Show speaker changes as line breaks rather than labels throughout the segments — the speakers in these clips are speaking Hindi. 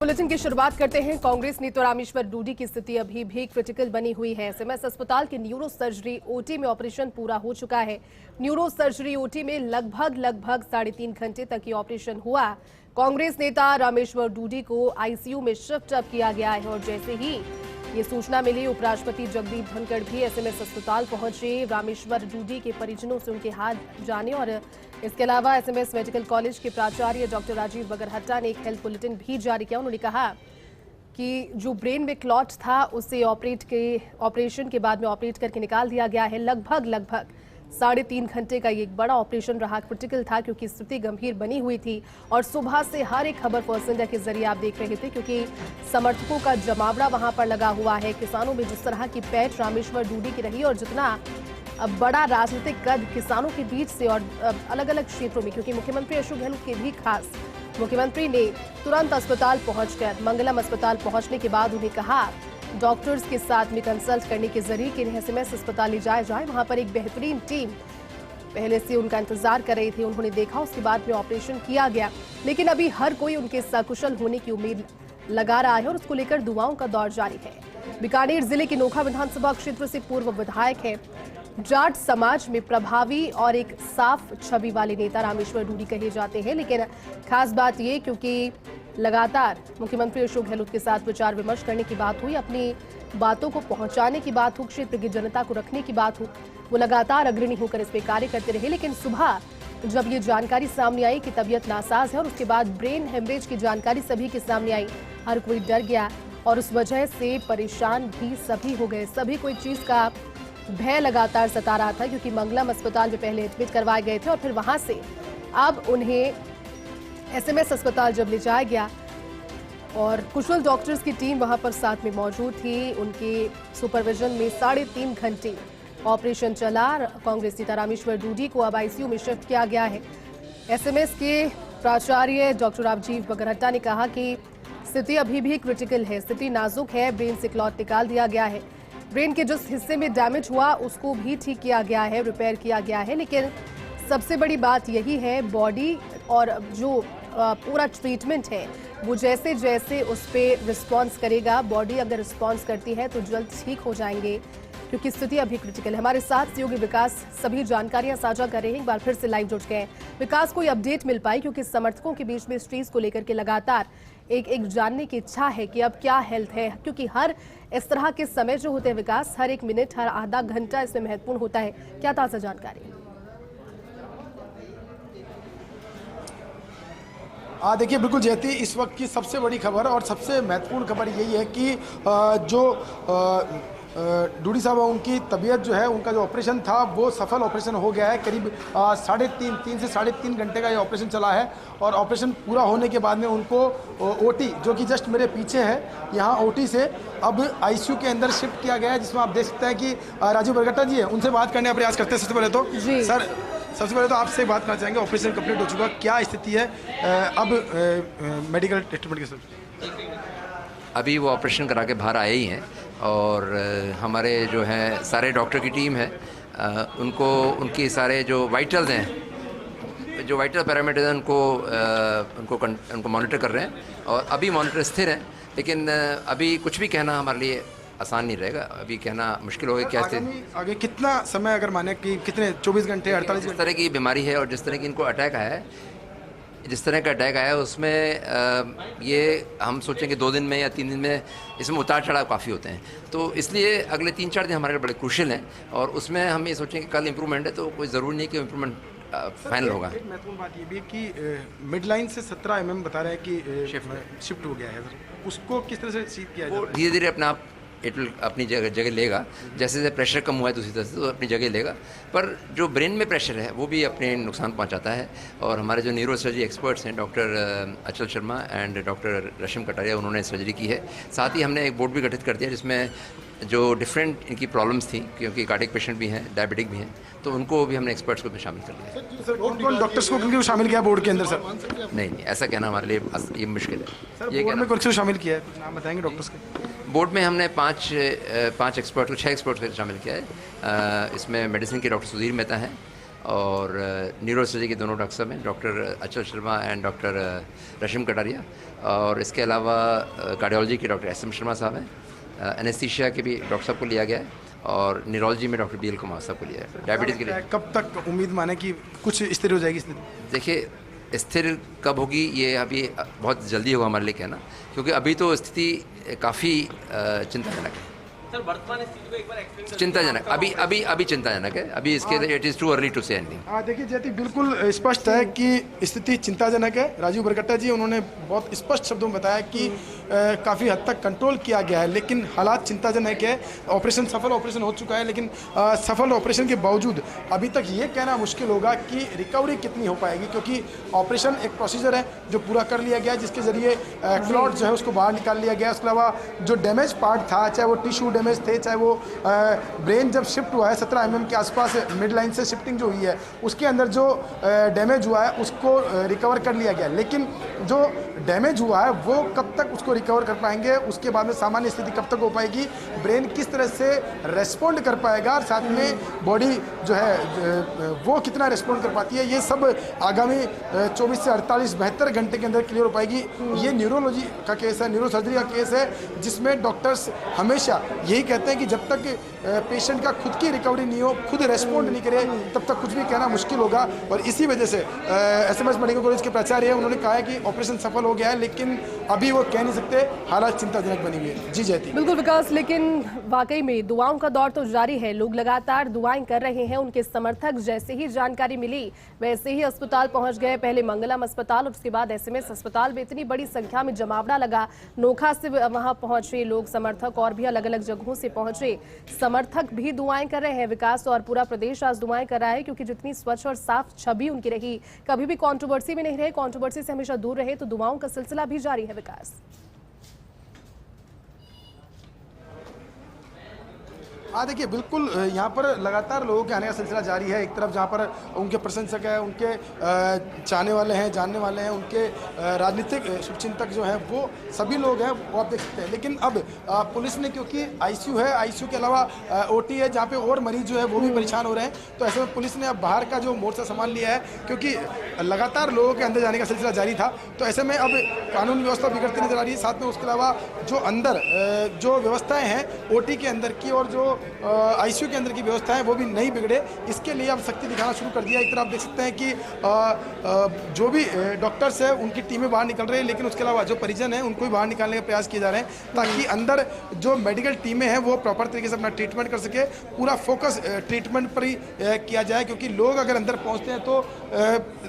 बुलेटिन की शुरुआत करते हैं। कांग्रेस नेता रामेश्वर डूडी की स्थिति अभी भी क्रिटिकल बनी हुई है। एसएमएस अस्पताल के न्यूरो सर्जरी ओटी में ऑपरेशन पूरा हो चुका है। न्यूरो सर्जरी ओटी में लगभग 3.5 घंटे तक ये ऑपरेशन हुआ। कांग्रेस नेता रामेश्वर डूडी को आईसीयू में शिफ्ट अप किया गया है और जैसे ही ये सूचना मिली, उपराष्ट्रपति जगदीप धनखड़ भी एसएमएस अस्पताल पहुंचे। रामेश्वर डूडी के परिजनों से उनके हाल जाने और इसके अलावा एसएमएस मेडिकल कॉलेज के प्राचार्य डॉक्टर राजीव बगरहट्टा ने एक हेल्थ बुलेटिन भी जारी किया। उन्होंने कहा कि जो ब्रेन में क्लॉट था उसे ऑपरेशन के बाद में ऑपरेट करके निकाल दिया गया है। लगभग 3.5 घंटे का ये एक बड़ा ऑपरेशन रहा। क्रिटिकल था क्योंकि स्थिति गंभीर बनी हुई थी और सुबह से हर एक खबर फर्स्ट इंडिया के जरिए आप देख रहे थे क्योंकि समर्थकों का जमावड़ा वहां पर लगा हुआ है। किसानों में जिस तरह की पैठ रामेश्वर डूडी की रही और जितना बड़ा राजनीतिक कद किसानों के बीच से और अलग अलग क्षेत्रों में, क्योंकि मुख्यमंत्री अशोक गहलोत के भी खास मुख्यमंत्री ने तुरंत अस्पताल पहुंचकर मंगलम अस्पताल पहुंचने के बाद उन्हें कहा डॉक्टर्स के साथ में कंसल्ट करने के जरिए कि इन्हें एसएमएस अस्पताल ले जाया जाए। वहां पर एक बेहतरीन टीम पहले से उनका इंतजार कर रही थी। उन्होंने देखा, उसके बाद में ऑपरेशन किया गया, लेकिन अभी हर कोई उनके सकुशल होने की उम्मीद लगा रहा है और उसको लेकर दुआओं का दौर जारी है। बीकानेर जिले के नोखा विधानसभा क्षेत्र से पूर्व विधायक है, जाट समाज में प्रभावी और एक साफ छवि वाले नेता रामेश्वर डूडी कहे जाते हैं। लेकिन खास बात ये, क्योंकि लगातार मुख्यमंत्री अशोक गहलोत के साथ विचार विमर्श करने की बात हुई, अपनी बातों को पहुंचाने की बात हो, क्षेत्र की जनता को रखने की बात हो, वो लगातार अग्रणी होकर इस पे कार्य करते रहे। लेकिन सुबह जब ये जानकारी सामने आई कि तबीयत नासाज है और उसके बाद ब्रेन हेमरेज की जानकारी सभी के सामने आई, हर कोई डर गया और उस वजह से परेशान भी सभी हो गए। सभी को एक चीज का भय लगातार सता रहा था क्योंकि मंगलम अस्पताल में पहले एडमिट करवाए गए थे और फिर वहां से अब उन्हें एसएमएस अस्पताल जब ले जाया गया और कुशल डॉक्टर्स की टीम वहां पर साथ में मौजूद थी, उनके सुपरविजन में 3.5 घंटे ऑपरेशन चला। कांग्रेस नेता रामेश्वर डूडी को अब आईसीयू में शिफ्ट किया गया है। एसएमएस के प्राचार्य डॉक्टर राजीव बगरहट्टा ने कहा कि स्थिति अभी भी क्रिटिकल है, स्थिति नाजुक है, ब्रेन से क्लॉट निकाल दिया गया है, ब्रेन के जिस हिस्से में डैमेज हुआ उसको भी ठीक किया गया है, रिपेयर किया गया है। लेकिन सबसे बड़ी बात यही है, बॉडी और जो पूरा ट्रीटमेंट है वो जैसे जैसे उस पर रिस्पॉन्स करेगा, बॉडी अगर रिस्पॉन्स करती है तो जल्द ठीक हो जाएंगे क्योंकि स्थिति अभी क्रिटिकल है। हमारे साथ सहयोगी विकास सभी जानकारियां साझा कर रहे हैं। एक बार फिर से लाइव जुट गए विकास, कोई अपडेट मिल पाई क्योंकि समर्थकों के बीच में इस चीज को लेकर के लगातार एक जानने की इच्छा है कि अब क्या हेल्थ है, क्योंकि हर इस तरह के समय जो होते हैं विकास, हर एक मिनट, हर आधा घंटा इसमें महत्वपूर्ण होता है। क्या ताजा जानकारी?
देखिए, बिल्कुल जयती, इस वक्त की सबसे बड़ी खबर और सबसे महत्वपूर्ण खबर यही है कि डूडी साहब, उनकी तबीयत जो है, उनका जो ऑपरेशन था वो सफल ऑपरेशन हो गया है। करीब 3.5 से 3.5 घंटे का ये ऑपरेशन चला है और ऑपरेशन पूरा होने के बाद में उनको ओटी, जो कि जस्ट मेरे पीछे है, यहाँ ओटी से अब आईसीयू के अंदर शिफ्ट किया गया है, जिसमें आप देख सकते हैं कि राजीव बगरहट्टा जी है, उनसे बात करने का प्रयास करते हैं। सबसे पहले तो आपसे बात करना चाहेंगे, ऑपरेशन कंप्लीट हो चुका, क्या स्थिति है अब मेडिकल ट्रीटमेंट के साथ?
अभी वो ऑपरेशन करा के बाहर आए ही हैं और हमारे जो है सारे डॉक्टर की टीम है, उनको उनकी सारे जो वाइटल्स हैं, जो वाइटल पैरामीटर्स हैं, उनको मॉनिटर कर रहे हैं और अभी मॉनिटर स्थिर है। लेकिन अभी कुछ भी कहना हमारे लिए आसान नहीं रहेगा, अभी कहना मुश्किल होगा। क्या
आगे कितना समय, अगर माने कि कितने 24 घंटे 48
जिस तरह की बीमारी है और जिस तरह की इनको अटैक आया है, जिस तरह का अटैक आया है उसमें ये हम सोचें कि 2 दिन में या 3 दिन में इसमें उतार चढ़ाव काफ़ी होते हैं, तो इसलिए अगले 3-4 दिन हमारे लिए बड़े क्रूशियल हैं और उसमें हम ये सोचें कि कल इम्प्रूवमेंट है तो कोई ज़रूरी नहीं कि इम्प्रूवमेंट फाइनल होगा।
एक महत्वपूर्ण बात ये भी है कि मिड लाइन से 17 mm बता रहे हैं कि शिफ्ट हो गया है, उसको किस तरह से सीख किया जाए?
धीरे धीरे अपना अपनी जगह लेगा, जैसे जैसे प्रेशर कम हुआ है दूसरी तरह से तो अपनी जगह लेगा, पर जो ब्रेन में प्रेशर है वो भी अपने नुकसान पहुंचाता है। और हमारे जो न्यूरो सर्जरी एक्सपर्ट्स हैं, डॉक्टर अचल शर्मा एंड डॉक्टर रशिम कटारिया, उन्होंने सर्जरी की है। साथ ही हमने एक बोर्ड भी गठित कर दिया जिसमें जो डिफरेंट इनकी प्रॉब्लम्स थी, क्योंकि कार्डियक पेशेंट भी हैं, डायबिटिक भी हैं, तो उनको भी हमने एक्सपर्ट्स को भी शामिल कर लिया।
कौन डॉक्टर्स को क्योंकि शामिल किया बोर्ड के अंदर सर?
नहीं, ऐसा कहना हमारे लिए ये मुश्किल है।
सर, बोर्ड में कौन से शामिल किया है, कुछ नाम बताएंगे डॉक्टर्स के?
बोर्ड में हमने 5 एक्सपर्ट को 6 एक्सपर्ट को शामिल किया है। इसमें मेडिसिन के डॉक्टर सुधीर मेहता हैं, और न्यूरोसर्जरी के दोनों डॉक्टर साहब हैं, डॉक्टर अचल शर्मा एंड डॉक्टर रशिम कटारिया, और इसके अलावा कार्डियोलॉजी के डॉक्टर SM शर्मा साहब हैं, एनेस्थीसिया के भी डॉक्टर साहब को लिया गया है, और न्यूरोलॉजी में डॉक्टर BL कुमार साहब को लिया है। डायबिटीज़ के लिए
कब तक उम्मीद माने कि कुछ स्थिर हो जाएगी स्थिति?
देखिए, स्थिर कब होगी ये अभी बहुत जल्दी होगा हमारे लिए कहना, क्योंकि अभी तो स्थिति काफ़ी चिंताजनक है।
सर, वर्तमान स्थिति को एक बार एक्सप्लेन करें।
चिंताजनक अभी चिंताजनक है, अभी इसके लिए it is too early to say anything.
देखिए जयती, बिल्कुल स्पष्ट है कि स्थिति चिंताजनक है। राजीव बरकट्टा जी उन्होंने बहुत स्पष्ट शब्दों में बताया कि काफ़ी हद तक कंट्रोल किया गया है, लेकिन हालात चिंताजनक है। ऑपरेशन सफल ऑपरेशन हो चुका है, लेकिन सफल ऑपरेशन के बावजूद अभी तक ये कहना मुश्किल होगा कि रिकवरी कितनी हो पाएगी, क्योंकि ऑपरेशन एक प्रोसीजर है जो पूरा कर लिया गया है, जिसके जरिए क्लॉट जो है उसको बाहर निकाल लिया गया है। उसके अलावा जो डैमेज पार्ट था, चाहे वो टिश्यू डैमेज थे, चाहे वो ब्रेन जब शिफ्ट हुआ है 17 mm के आसपास मिड लाइन से शिफ्टिंग जो हुई है, उसके अंदर जो डैमेज हुआ है उसको रिकवर कर लिया गया। लेकिन जो डैमेज हुआ है वो कब तक उसको रिकवर कर पाएंगे, उसके बाद में सामान्य स्थिति कब तक हो पाएगी, ब्रेन किस तरह से रेस्पॉन्ड कर पाएगा, और साथ में बॉडी जो है वो कितना रेस्पॉन्ड कर पाती है, ये सब आगामी 24 से 72 घंटे के अंदर क्लियर हो पाएगी। ये न्यूरोलॉजी का केस है, न्यूरोसर्जरी का केस है, जिसमें डॉक्टर्स हमेशा यही कहते हैं कि जब तक पेशेंट का खुद की रिकवरी नहीं हो, खुद रेस्पॉन्ड नहीं करे, तब तक कुछ भी कहना मुश्किल होगा। और इसी वजह से SMS मेडिकल कॉलेज के प्राचार्य हैं, उन्होंने कहा है कि ऑपरेशन सफल हो गया है, लेकिन अभी वो कह नहीं सकते, हालात चिंताजनक बनी हुई है। जी जयती।
बिल्कुल विकास, लेकिन वाकई में दुआओं का दौर तो जारी है, लोग लगातार दुआएं कर रहे हैं। उनके समर्थक जैसे ही जानकारी मिली वैसे ही अस्पताल पहुंच गए, पहले मंगलम अस्पताल और उसके बाद SMS अस्पताल में इतनी बड़ी संख्या में जमावड़ा लगा। नोखा से वहां पहुंचे लोग समर्थक, और भी अलग अलग जगहों से पहुंचे समर्थक भी दुआएं कर रहे हैं विकास, और पूरा प्रदेश आज दुआएं कर रहा है, क्योंकि जितनी स्वच्छ और साफ छवि उनकी रही, कभी भी कंट्रोवर्सी में नहीं रहे, कंट्रोवर्सी से हमेशा दूर रहे, तो दुआओं का सिलसिला भी जारी है विकास।
हाँ देखिए, बिल्कुल यहाँ पर लगातार लोगों के आने का सिलसिला जारी है। एक तरफ जहाँ पर उनके प्रशंसक हैं, उनके चाहने वाले हैं, जानने वाले हैं, उनके राजनीतिक शुभचिंतक जो हैं वो सभी लोग हैं, वो आप देख सकते हैं। लेकिन अब पुलिस ने, क्योंकि ICU है, ICU के अलावा OT है जहाँ पे और मरीज जो है वो भी परेशान हो रहे हैं, तो ऐसे में पुलिस ने अब बाहर का जो मोर्चा संभाल लिया है, क्योंकि लगातार लोगों के अंदर जाने का सिलसिला जारी था। तो ऐसे में अब कानून व्यवस्था बिगड़ती नजर आ रही है। साथ में उसके अलावा जो अंदर जो व्यवस्थाएँ हैं OT के अंदर की और जो ICU के अंदर की व्यवस्था है वो भी नहीं बिगड़े, इसके लिए अब सख्ती दिखाना शुरू कर दिया। एक तरफ आप देख सकते हैं कि जो भी डॉक्टर्स हैं उनकी टीमें बाहर निकल रही है, लेकिन उसके अलावा जो परिजन हैं उनको भी बाहर निकालने का प्रयास किए जा रहे हैं, ताकि अंदर जो मेडिकल टीमें हैं वो प्रॉपर तरीके से अपना ट्रीटमेंट कर सके। पूरा फोकस ट्रीटमेंट पर ही किया जाए, क्योंकि लोग अगर अंदर पहुँचते हैं तो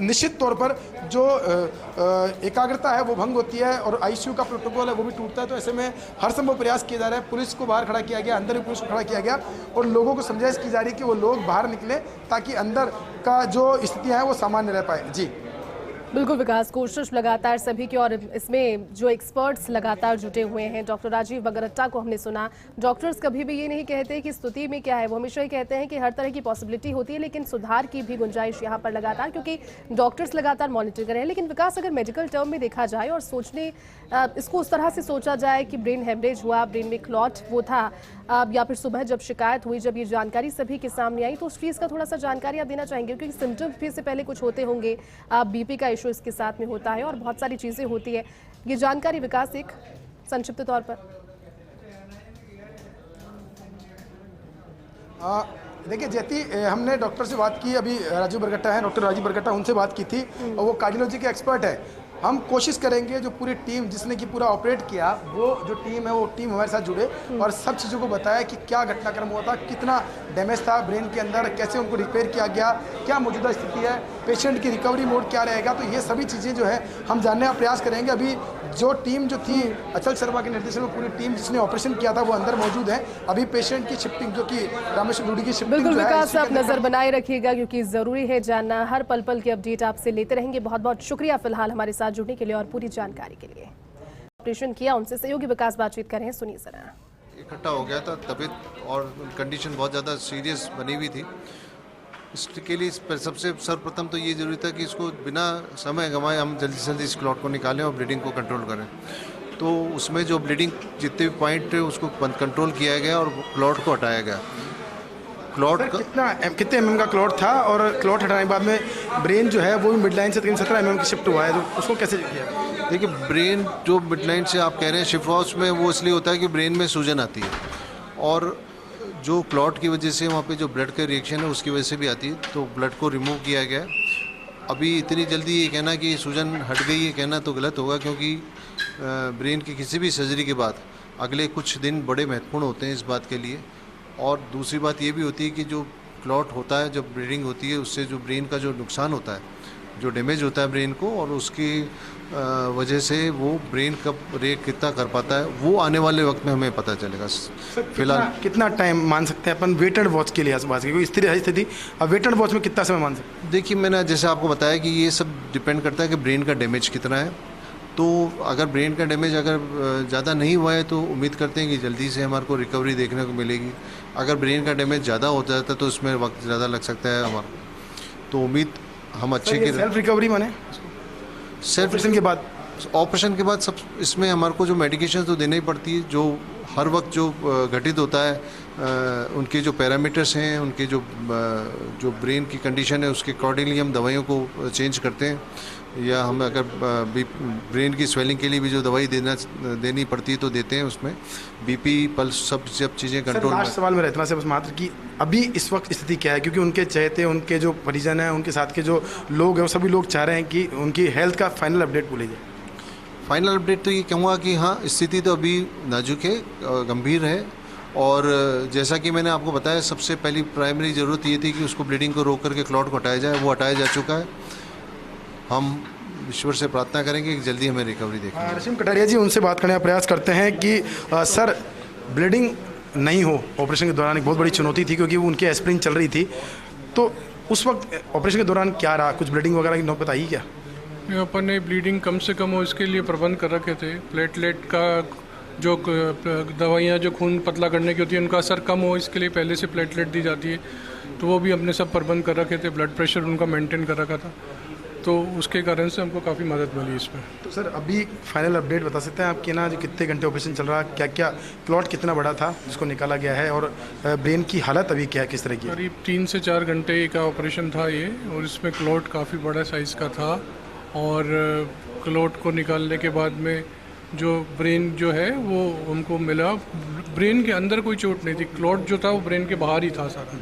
निश्चित तौर पर जो एकाग्रता है वो भंग होती है, और ICU का प्रोटोकॉल है वो भी टूटता है। तो ऐसे में हर संभव प्रयास किया जा रहा है। पुलिस को बाहर खड़ा किया गया, अंदर भी पुलिस को खड़ा किया गया, और लोगों को समझाइश की जा रही है कि वो लोग बाहर निकले, ताकि अंदर का जो स्थितियां हैं वो सामान्य रह पाए। जी
बिल्कुल विकास, कोशिश लगातार सभी की, और इसमें जो एक्सपर्ट्स लगातार जुटे हुए हैं। डॉक्टर राजीव बरकट्टा को हमने सुना, डॉक्टर्स कभी भी ये नहीं कहते कि स्तुति में क्या है, वो हमेशा ये कहते हैं कि हर तरह की पॉसिबिलिटी होती है, लेकिन सुधार की भी गुंजाइश यहाँ पर लगातार, क्योंकि डॉक्टर्स लगातार मॉनिटर कर रहे हैं। लेकिन विकास, अगर मेडिकल टर्म में देखा जाए और सोचने इसको उस तरह से सोचा जाए कि ब्रेन हेमरेज हुआ, ब्रेन में क्लॉट वो था, या फिर सुबह जब शिकायत हुई, जब ये जानकारी सभी के सामने आई, तो उस चीज़ का थोड़ा सा जानकारी आप देना चाहेंगे, क्योंकि सिम्टम्स भी इससे पहले कुछ होते होंगे, BP का इशू इसके साथ में होता है और बहुत सारी चीज़ें होती है। ये जानकारी विकास एक संक्षिप्त तौर पर।
देखिए जयती, हमने डॉक्टर से बात की, अभी राजीव बरकट्टा है, डॉक्टर राजीव बरकट्टा, उनसे बात की थी, और वो कार्डियोलॉजी के एक्सपर्ट है। हम कोशिश करेंगे जो पूरी टीम जिसने कि पूरा ऑपरेट किया, वो जो टीम है वो टीम हमारे साथ जुड़े और सब चीज़ों को बताया कि क्या घटनाक्रम हुआ था, कितना डैमेज था ब्रेन के अंदर, कैसे उनको रिपेयर किया गया, क्या मौजूदा स्थिति है, पेशेंट की रिकवरी मोड क्या रहेगा। तो ये सभी चीज़ें जो है हम जानने का प्रयास करेंगे। अभी जो टीम जो थी अचल शर्मा के निर्देशन में, पूरी टीम जिसने ऑपरेशन किया था वो अंदर मौजूद है। अभी पेशेंट की शिफ्टिंग, जो कि रामेश्वर डूडी की शिफ्टिंग,
बिल्कुल विकास, आप नजर बनाए रखिएगा, क्योंकि जरूरी है जानना, हर पल पल की अपडेट आपसे लेते रहेंगे। बहुत बहुत शुक्रिया फिलहाल हमारे साथ जुड़ने के लिए और पूरी जानकारी के लिए। ऑपरेशन किया, उनसे सहयोगी विकास बातचीत कर रहे हैं, सुनिए जरा।
इकट्ठा हो गया था, तबीयत और कंडीशन बहुत ज़्यादा सीरियस बनी हुई थी। इसके लिए सबसे सर्वप्रथम तो ये जरूरी था कि इसको बिना समय गंवाए हम जल्दी से जल्दी इस क्लॉट को निकालें और ब्लीडिंग को कंट्रोल करें। तो उसमें जो ब्लीडिंग जितने भी पॉइंट थे उसको कंट्रोल किया गया और क्लॉट को हटाया गया। क्लॉट का
कितने mm का क्लॉट था, और क्लॉट हटाने के बाद में ब्रेन जो है वो भी मिडलाइन से तकरीबन 17 mm की शिफ्ट हुआ है, तो उसको कैसे किया?
देखिए, ब्रेन जो मिडलाइन से आप कह रहे हैं शिफ्ट हुआ, उसमें वो इसलिए होता है कि ब्रेन में सूजन आती है, और जो क्लॉट की वजह से वहाँ पे जो ब्लड का रिएक्शन है उसकी वजह से भी आती है, तो ब्लड को रिमूव किया गया है। अभी इतनी जल्दी ये कहना कि सूजन हट गई है कहना तो गलत होगा, क्योंकि ब्रेन की किसी भी सर्जरी के बाद अगले कुछ दिन बड़े महत्वपूर्ण होते हैं इस बात के लिए। और दूसरी बात ये भी होती है कि जो क्लॉट होता है, जब ब्लीडिंग होती है, उससे जो ब्रेन का जो नुकसान होता है, जो डैमेज होता है ब्रेन को, और उसकी वजह से वो ब्रेन कब रिएक्ट कितना कर पाता है वो आने वाले वक्त में हमें पता चलेगा। फिलहाल
कितना टाइम मान सकते हैं अपन वेट एंड वॉच के लिए बात की, कोई स्थिति अब वेट एंड वॉच में कितना समय मान सकते हैं?
देखिए, मैंने जैसे आपको बताया कि ये सब डिपेंड करता है कि ब्रेन का डैमेज कितना है। तो अगर ब्रेन का डैमेज अगर ज़्यादा नहीं हुआ है तो उम्मीद करते हैं कि जल्दी से हमारे को रिकवरी देखने को मिलेगी। अगर ब्रेन का डैमेज ज़्यादा हो जाता है तो उसमें वक्त ज़्यादा लग सकता है हमारा, तो उम्मीद हम अच्छे की
सेल्फ रिकवरी माने
सेल्फ
ऑपरेशन के बाद
सब इसमें हमारे को जो मेडिकेशन तो देनी ही पड़ती है, जो हर वक्त जो घटित होता है, उनके जो पैरामीटर्स हैं, उनके जो ब्रेन की कंडीशन है उसके अकॉर्डिंगली हम दवाइयों को चेंज करते हैं, या हम अगर ब्रेन की स्वेलिंग के लिए भी जो दवाई देनी पड़ती है तो देते हैं, उसमें बीपी पल्स सब चीज़ें कंट्रोल में।
लास्ट सवाल मेरा इतना से बस मात्र कि अभी इस वक्त स्थिति क्या है, क्योंकि उनके चहेते, उनके जो परिजन हैं, उनके साथ के जो लोग हैं, वो सभी लोग चाह रहे हैं कि उनकी हेल्थ का फाइनल अपडेट बोलिए।
फाइनल अपडेट तो ये कहूँगा कि हाँ, स्थिति तो अभी नाजुक है, गंभीर है, और जैसा कि मैंने आपको बताया, सबसे पहली प्राइमरी ज़रूरत ये थी कि उसको ब्लीडिंग को रोक करके क्लॉट को हटाया जाए, वो हटाया जा चुका है। हम ईश्वर से प्रार्थना करेंगे कि जल्दी हमें रिकवरी देखें।
नसीम कटारिया जी, उनसे बात करने का प्रयास करते हैं कि सर, ब्लीडिंग नहीं हो ऑपरेशन के दौरान एक बहुत बड़ी चुनौती थी, क्योंकि वो उनकी एस्पिरिन चल रही थी, तो उस वक्त ऑपरेशन के दौरान क्या रहा, कुछ ब्लीडिंग वगैरह की नौबत आई क्या?
अपन ने ब्लीडिंग कम से कम हो इसके लिए प्रबंध कर रखे थे। प्लेटलेट का जो दवाइयाँ जो खून पतला करने की होती है उनका असर कम हो इसके लिए पहले से प्लेटलेट दी जाती है, तो वो भी हमने सब प्रबंध कर रखे थे। ब्लड प्रेशर उनका मेंटेन कर रखा था, तो उसके कारण से हमको काफ़ी मदद मिली इसमें।
तो सर, अभी फाइनल अपडेट बता सकते हैं आपके ना, जो कितने घंटे ऑपरेशन चल रहा है, क्या क्या क्लॉट कितना बड़ा था जिसको निकाला गया है, और ब्रेन की हालत अभी क्या है, किस तरह की?
करीब 3 से 4 घंटे का ऑपरेशन था ये, और इसमें क्लॉट काफ़ी बड़ा साइज़ का था, और क्लॉट को निकालने के बाद में जो ब्रेन जो है वो हमको मिला। ब्रेन के अंदर कोई चोट नहीं थी, क्लॉट जो था वो ब्रेन के बाहर ही था सारा,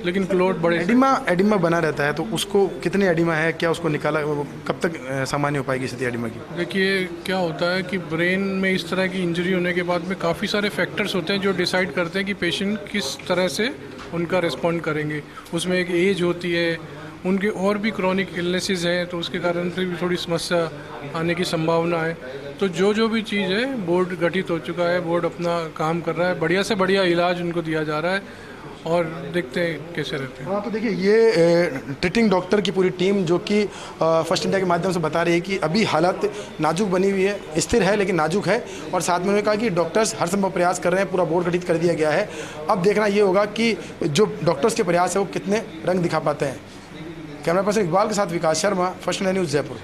लेकिन क्लॉट बड़े।
एडिमा बना रहता है, तो उसको कितने एडिमा है, क्या उसको निकाला, कब तक सामान्य हो पाएगी स्थिति एडिमा की?
देखिए, क्या होता है कि ब्रेन में इस तरह की इंजरी होने के बाद में काफ़ी सारे फैक्टर्स होते हैं जो डिसाइड करते हैं कि पेशेंट किस तरह से उनका रिस्पॉन्ड करेंगे। उसमें एक एज होती है, उनके और भी क्रॉनिक इलनेसेस हैं, तो उसके कारण से भी थोड़ी समस्या आने की संभावना है। तो जो भी चीज़ है, बोर्ड गठित हो चुका है, बोर्ड अपना काम कर रहा है, बढ़िया से बढ़िया इलाज उनको दिया जा रहा है, और देखते हैं कैसे रहते हैं।
हाँ, तो देखिए, ये ट्रीटिंग डॉक्टर की पूरी टीम जो कि फर्स्ट इंडिया के माध्यम से बता रही है कि अभी हालत नाजुक बनी हुई है, स्थिर है लेकिन नाजुक है, और साथ में उन्होंने कहा कि डॉक्टर्स हर संभव प्रयास कर रहे हैं, पूरा बोर्ड गठित कर दिया गया है। अब देखना ये होगा कि जो डॉक्टर्स के प्रयास है वो कितने रंग दिखा पाते हैं। कैमरा पर्सन इकबाल के साथ Vikas Sharma, first India news, Jaipur.